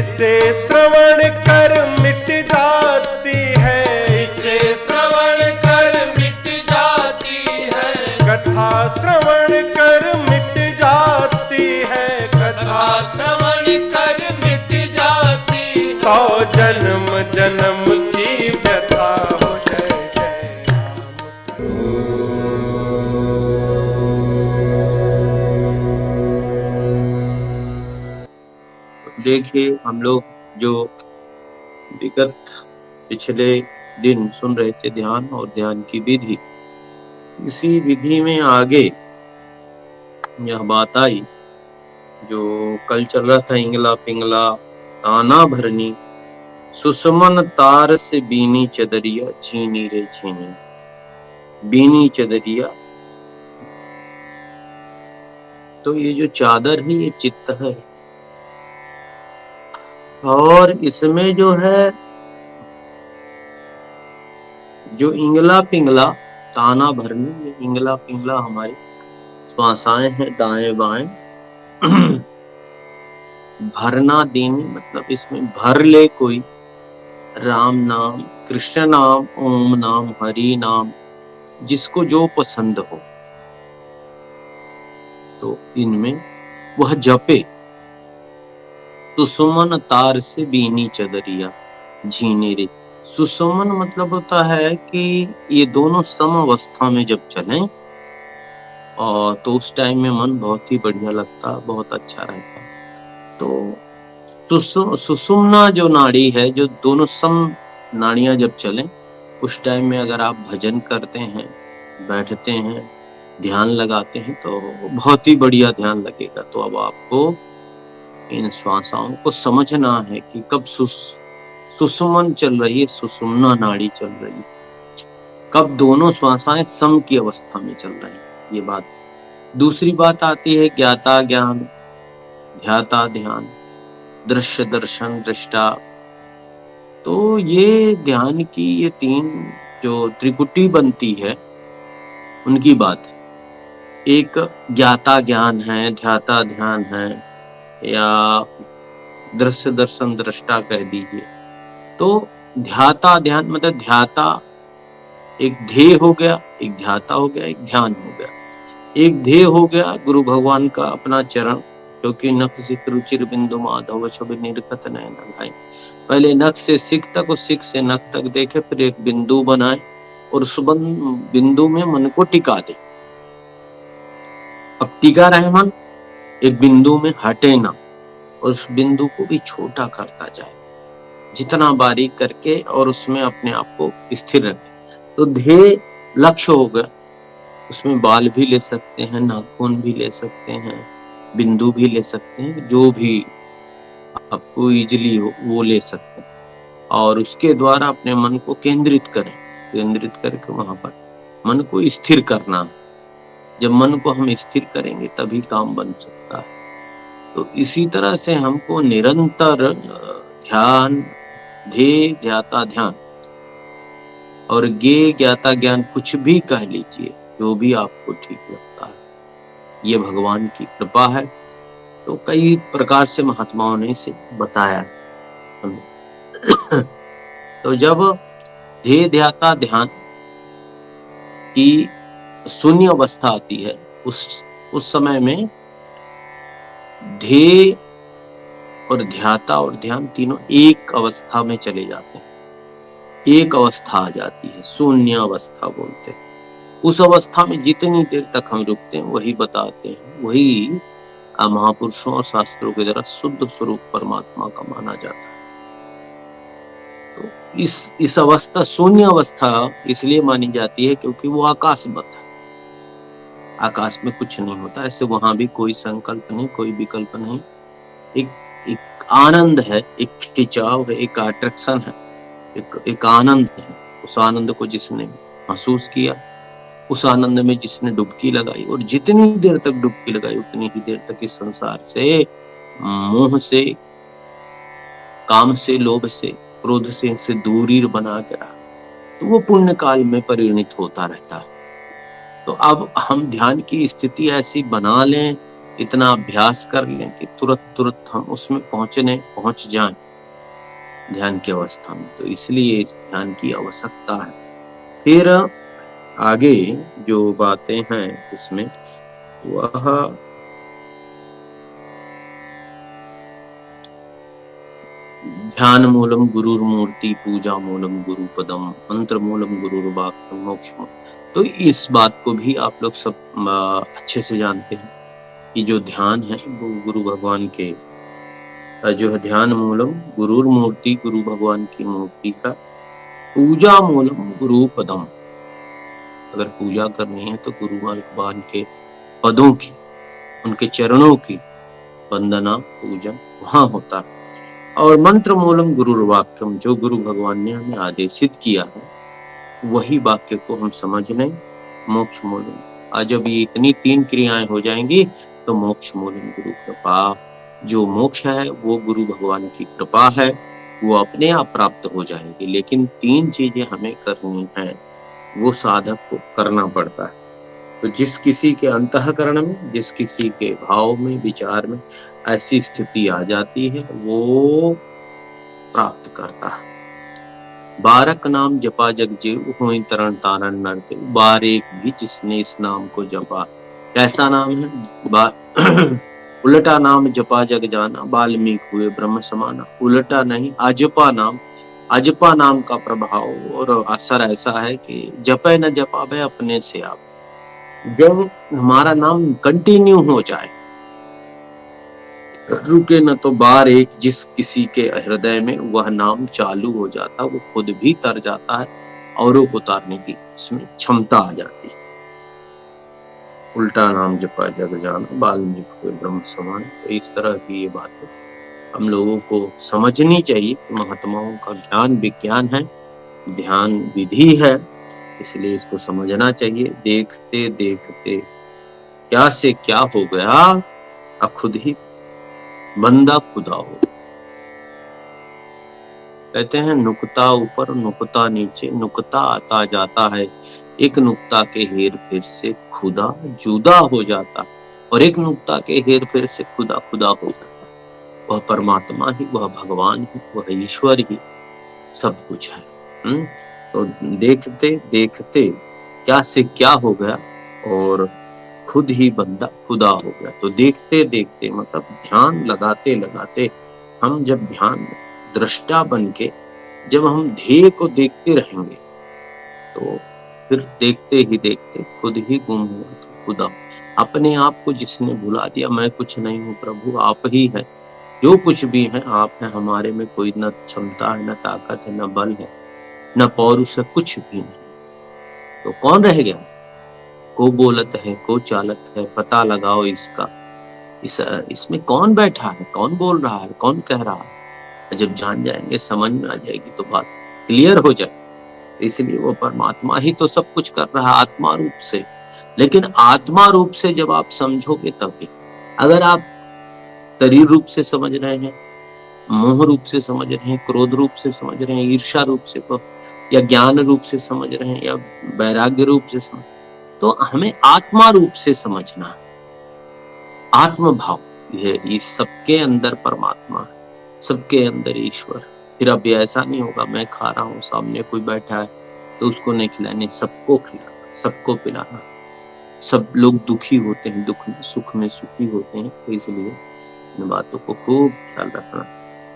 इसे श्रवण कर मिट जाती है, इसे श्रवण कर मिट जाती है, कथा श्रवण कर मिट जाती है, कथा श्रवण कर मिट जाती है। 100 जन्म जन्म की व्यथा हो। जय जय राम। देखिए, हम लोग जो विगत पिछले दिन सुन रहे थे ध्यान और ध्यान की विधि, इसी विधि में आगे यह बात आई जो कल चल रहा था, इंगला पिंगला ताना भरनी, सुषमन तार से बीनी चदरिया, छीनी रे छीनी। बीनी चदरिया, तो ये जो चादर है ये चित्त है, और इसमें जो है जो इंगला पिंगला ताना भरनी, ये इंगला पिंगला हमारी श्वासाएं हैं दाएं बाएं। भरना देनी मतलब इसमें भर ले कोई, राम नाम, कृष्ण नाम, ओम नाम, हरि नाम, जिसको जो पसंद हो तो इनमें वह जपे। सुषुमन तार से बीनी चदरिया, झीने रे। सुषुमन मतलब होता है कि ये दोनों सम अवस्था में जब चलें और तो उस टाइम में मन बहुत ही बढ़िया लगता, बहुत अच्छा रहता। तो सुषुम्ना जो नाड़ी है, जो दोनों सम नाड़ियां जब चलें उस टाइम में अगर आप भजन करते हैं, बैठते हैं, ध्यान लगाते हैं तो बहुत ही बढ़िया ध्यान लगेगा। तो अब आपको इन श्वासाओं को समझना है कि कब सुषुमन चल रही है, सुषुम्ना नाड़ी चल रही है, कब दोनों श्वासाएं सम की अवस्था में चल रही है, ये बात। दूसरी बात आती है ज्ञाता ज्ञान, ध्याता ध्यान, दृश्य दर्शन दृष्टा। तो ये ध्यान की ये तीन जो त्रिकुटी बनती है उनकी बात है। एक ज्ञाता ज्ञान है, ध्याता ध्यान है, या दृश्य दर्शन दृष्टा कह दीजिए। तो ध्याता ध्यान मतलब ध्याता एक ध्येय हो गया, एक ध्याता हो गया, एक ध्यान हो गया। एक ध्येय हो गया गुरु भगवान का अपना चरण, क्योंकि नख सिख रुचिर बिंदु माधव छवि निर्कत नयन लाए। पहले नख से सिख तक और सिख से नख तक देखे, फिर एक बिंदु बनाए और उस बिंदु में मन को टिका दे। अब टिका रहे मन, एक बिंदु में हटे ना, और उस बिंदु को भी छोटा करता जाए जितना बारीक करके, और उसमें अपने आप को स्थिर रखे। तो ध्येय लक्ष्य हो गया, उसमें बाल भी ले सकते हैं, नाखून भी ले सकते हैं, बिंदु भी ले सकते हैं, जो भी आपको इजीली हो वो ले सकते हैं, और उसके द्वारा अपने मन को केंद्रित करें। केंद्रित करके वहां पर मन को स्थिर करना। जब मन को हम स्थिर करेंगे तभी काम बन सकता है। तो इसी तरह से हमको निरंतर ध्यान, ध्येय, ध्याता ध्यान और ज्ञेय ज्ञाता ज्ञान, कुछ भी कह लीजिए, जो भी आपको ठीक लगता है, ये भगवान की कृपा है। तो कई प्रकार से महात्माओं ने इसे बताया हमें। तो जब ध्येय ध्याता ध्यान की शून्य अवस्था आती है, उस समय में ध्येय और ध्याता और ध्यान तीनों एक अवस्था में चले जाते हैं। एक अवस्था आ जाती है, शून्य अवस्था बोलते हैं। उस अवस्था में जितनी देर तक हम रुकते हैं वही बताते हैं, वही महापुरुषों और शास्त्रों के द्वारा शुद्ध स्वरूप परमात्मा का माना जाता है। तो इस अवस्था शून्य अवस्था इसलिए मानी जाती है क्योंकि वो आकाशवत है। आकाश में कुछ नहीं होता, ऐसे वहां भी कोई संकल्प नहीं, कोई विकल्प नहीं। एक आनंद है, एक खिंचाव है, एक अट्रैक्शन है, एक आनंद है। उस आनंद को जिसने महसूस किया, उस आनंद में जिसने डुबकी लगाई, और जितनी देर तक डुबकी लगाई उतनी ही देर तक इस संसार से, मोह से, काम से, लोभ से, क्रोध से दूरी बना के रहा, तो वो पुण्य काल में परिणित होता रहता है। तो अब हम ध्यान की स्थिति ऐसी बना लें इतना अभ्यास कर लें कि तुरंत तुरंत हम उसमें पहुंच जाएं ध्यान की अवस्था में। तो इसलिए इस ध्यान की आवश्यकता है। फिर आगे जो बातें हैं इसमें, वह ध्यान मूलम गुरुर्मूर्ति, पूजा मूलम गुरुपदम, मंत्र मूलम गुरुर्वाक्यम, मोक्ष मूलम। तो इस बात को भी आप लोग सब अच्छे से जानते हैं कि जो ध्यान है वो गुरु भगवान के जो है ध्यान मूलम गुरुर्मूर्ति, गुरु भगवान की मूर्ति का, पूजा मूलम गुरुपदम, अगर पूजा करनी है तो गुरु भगवान के पदों की, उनके चरणों की वंदना पूजन वहां होता है। और मंत्र मूलम गुरुर्वाक्यम, जो गुरु भगवान ने हमें आदेशित किया है वही वाक्य को हम समझ लें। मोक्ष मूलम, आज जब ये इतनी 3 क्रियाएं हो जाएंगी तो मोक्ष मूलम गुरु कृपा, जो मोक्ष है वो गुरु भगवान की कृपा है, वो अपने आप प्राप्त हो जाएगी। लेकिन 3 चीजें हमें करनी है, वो साधक को करना पड़ता है। तो जिस किसी के अंतःकरण में, जिस किसी के भाव में, विचार में ऐसी स्थिति आ जाती है, वो प्राप्त करता है। बारक नाम जपा जग जीव, होई तरण तारण नर देव, बारेक भी जिसने इस नाम को जपा। कैसा नाम है? उल्टा नाम जपा जग जाना, वाल्मीकि हुए ब्रह्म समाना। उल्टा नहीं, अजपा नाम, अजपा नाम का प्रभाव और असर ऐसा है कि जपे न जपावे अपने से आप। जब हमारा नाम कंटिन्यू हो जाए, रुके न, तो बार एक जिस किसी के हृदय में वह नाम चालू हो जाता, वो खुद भी तर जाता है, औरों को उतारने की उसमें क्षमता आ जाती है। उल्टा नाम जपा जग जाना, वाल्मीकि हुए ब्रह्म समान। तो इस तरह की ये बातें हम लोगों को समझनी चाहिए। महात्माओं का ज्ञान विज्ञान है, ध्यान विधि है, इसलिए इसको समझना चाहिए। देखते देखते क्या से क्या हो गया, अब खुद ही बंदा खुदा हो। कहते हैं नुकता ऊपर नुकता नीचे, नुकता आता जाता है, एक नुकता के हेर फेर से खुदा जुदा हो जाता, और एक नुकता के हेर फेर से खुदा खुदा हो जाता। वह परमात्मा ही, वह भगवान ही, वह ईश्वर ही सब कुछ है। तो देखते देखते क्या से क्या हो गया, और खुद ही बंदा खुदा हो गया। तो देखते देखते मतलब ध्यान लगाते लगाते, हम जब ध्यान दृष्टा बन के जब हम ध्येय को देखते रहेंगे, तो फिर देखते ही देखते खुद ही गुम हुआ तो खुदा। अपने आप को जिसने भुला दिया, मैं कुछ नहीं हूँ प्रभु, आप ही है, जो कुछ भी है आप है, हमारे में कोई न क्षमता है, न ताकत है, न बल है, न पौरुष है, कुछ भी नहीं। तो कौन रह गया? को बोलत है, को चालत है, पता लगाओ इसका, इसमें कौन बैठा है, कौन बोल रहा है, कौन कह रहा है। जब जान जाएंगे, समझ में आ जाएगी, तो बात क्लियर हो जाए। इसलिए वो परमात्मा ही तो सब कुछ कर रहा है आत्मा रूप से। लेकिन आत्मा रूप से जब आप समझोगे तभी, अगर आप शरीर रूप से समझ रहे हैं, मोह रूप से समझ रहे हैं, क्रोध रूप से समझ रहे हैं, ईर्ष्या रूप से, या ज्ञान रूप से समझ रहे हैं, या वैराग्य रूप से समझ, तो हमें आत्मा रूप से समझना है। आत्म भाव, ये सबके अंदर परमात्मा है, सबके अंदर ईश्वर। फिर अब ऐसा नहीं होगा मैं खा रहा हूँ, सामने कोई बैठा है तो उसको नहीं खिलाने, सबको खिलाना, सबको पिलाना। सब लोग दुखी होते हैं, दुख में सुख में सुखी होते हैं। तो इसलिए इन बातों को खूब ख्याल रखना।